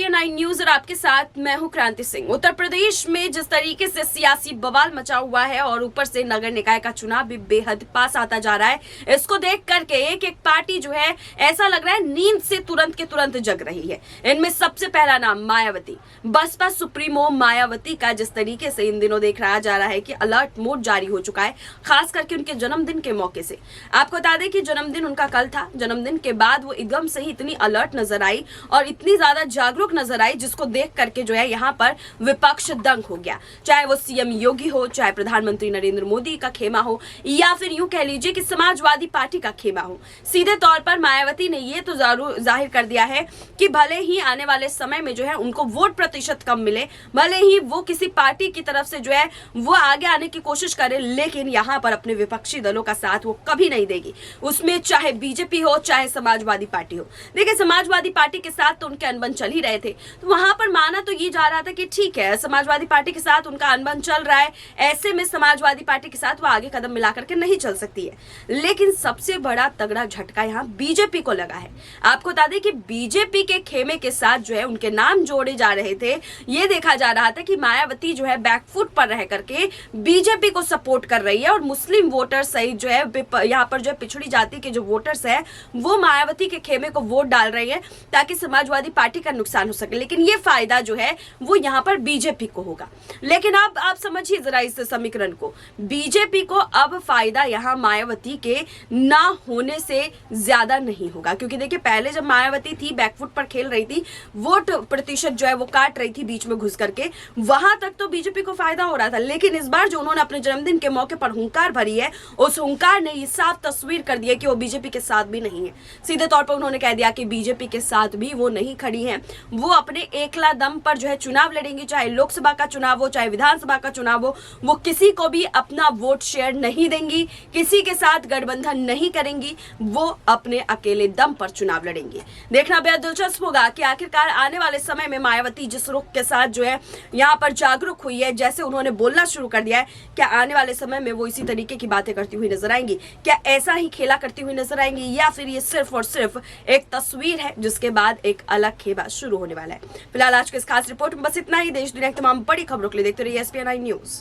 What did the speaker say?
SPN9 news और आपके साथ मैं हूं क्रांति सिंह। उत्तर प्रदेश में जिस तरीके से सियासी बवाल मचा हुआ है और ऊपर से नगर निकाय का चुनाव भी बेहद पास आता जा रहा है, इसको देख करके एक एक पार्टी जो है ऐसा लग रहा है नींद से तुरंत के तुरंत जग रही है। इनमें सबसे पहला नाम मायावती। बसपा सुप्रीमो मायावती का जिस तरीके से इन दिनों देख रहा जा रहा है कि अलर्ट मोड जारी हो चुका है, खास करके उनके जन्मदिन के मौके से। आपको बता दें कि जन्मदिन उनका कल था। जन्मदिन के बाद वो एकदम से ही इतनी अलर्ट नजर आई और इतनी ज्यादा जागरूक नजर आई, जिसको देख करके जो है यहाँ पर विपक्ष दंग हो गया। चाहे वो सीएम योगी हो, चाहे प्रधानमंत्री नरेंद्र मोदी का खेमा हो, या फिर यूं कह लीजिए कि समाजवादी पार्टी का खेमा हो। सीधे तौर पर मायावती ने ये तो जाहिर कर दिया है कि भले ही आने वाले समय में जो है उनको वोट प्रतिशत कम मिले, भले ही वो किसी पार्टी की तरफ से जो है वो आगे आने की कोशिश करे, लेकिन यहाँ पर अपने विपक्षी दलों का साथ वो कभी नहीं देगी। उसमें चाहे बीजेपी हो, चाहे समाजवादी पार्टी हो। देखिए, समाजवादी पार्टी के साथ तो उनके अनबन चल ही रहे थे, तो वहां पर माना तो ये जा रहा था कि ठीक है, समाजवादी पार्टी के साथ उनका अनबन चल रहा है, ऐसे में समाजवादी पार्टी के साथ वो आगे कदम मिला करके नहीं चल सकती है। लेकिन सबसे बड़ा तगड़ा झटका यहाँ बीजेपी को लगा है। आपको बता दें कि बीजेपी के खेमे के साथ जो है उनके नाम जोड़े जा रहे थे। ये देखा जा रहा था कि मायावती जो है बैकफुट पर रह करके बीजेपी को सपोर्ट कर रही है और मुस्लिम वोटर सहित जो है यहाँ पर जो है पिछड़ी जाति के जो वोटर्स है वो मायावती के खेमे को वोट डाल रही है ताकि समाजवादी पार्टी का नुकसान हो सके। लेकिन ये फायदा जो है वो यहाँ पर बीजेपी को होगा। लेकिन अब आप समझिए जरा इस समीकरण को, बीजेपी को अब फायदा यहाँ मायावती के ना होने से ज्यादा नहीं होगा, क्योंकि देखिए पहले जब मायावती थी बैकफुट पर खेल रही थी, वोट प्रतिशत जो है वो काट रही थी बीच में घुस करके, वहां तक तो बीजेपी को फायदा हो रहा था। लेकिन इस बार जो उन्होंने अपने जन्मदिन के मौके पर हुंकार भरी है, उस हुंकार ने ये साफ तस्वीर कर दी है कि वो बीजेपी के साथ भी नहीं है। सीधे तौर पर उन्होंने कह दिया कि बीजेपी के साथ भी वो नहीं खड़ी हैं, वो अपने एकला दम पर जो है चुनाव लड़ेंगी, चाहे लोकसभा का चुनाव हो, चाहे विधानसभा का चुनाव हो। वो किसी को भी अपना वोट शेयर नहीं देंगी, किसी के साथ गठबंधन नहीं करेंगी, वो अपने अकेले दम पर चुनाव लड़ेंगी। देखना बेहद दिलचस्प होगा कि आखिरकार आने वाले समय में मायावती जिस रुख के साथ जो है यहाँ पर जागरूक हुई है, जैसे उन्होंने बोलना शुरू कर दिया है, क्या आने वाले समय में वो इसी तरीके की बातें करती हुई नजर आएंगी? क्या ऐसा ही खेला करती हुई नजर आएंगी, या फिर ये सिर्फ और सिर्फ एक तस्वीर है जिसके बाद एक अलग खेमा शुरू होने वाला है? फिलहाल आज के इस खास रिपोर्ट में बस इतना ही। देश दुनिया की तमाम बड़ी खबरों के लिए देखते रहिए SPN9 न्यूज।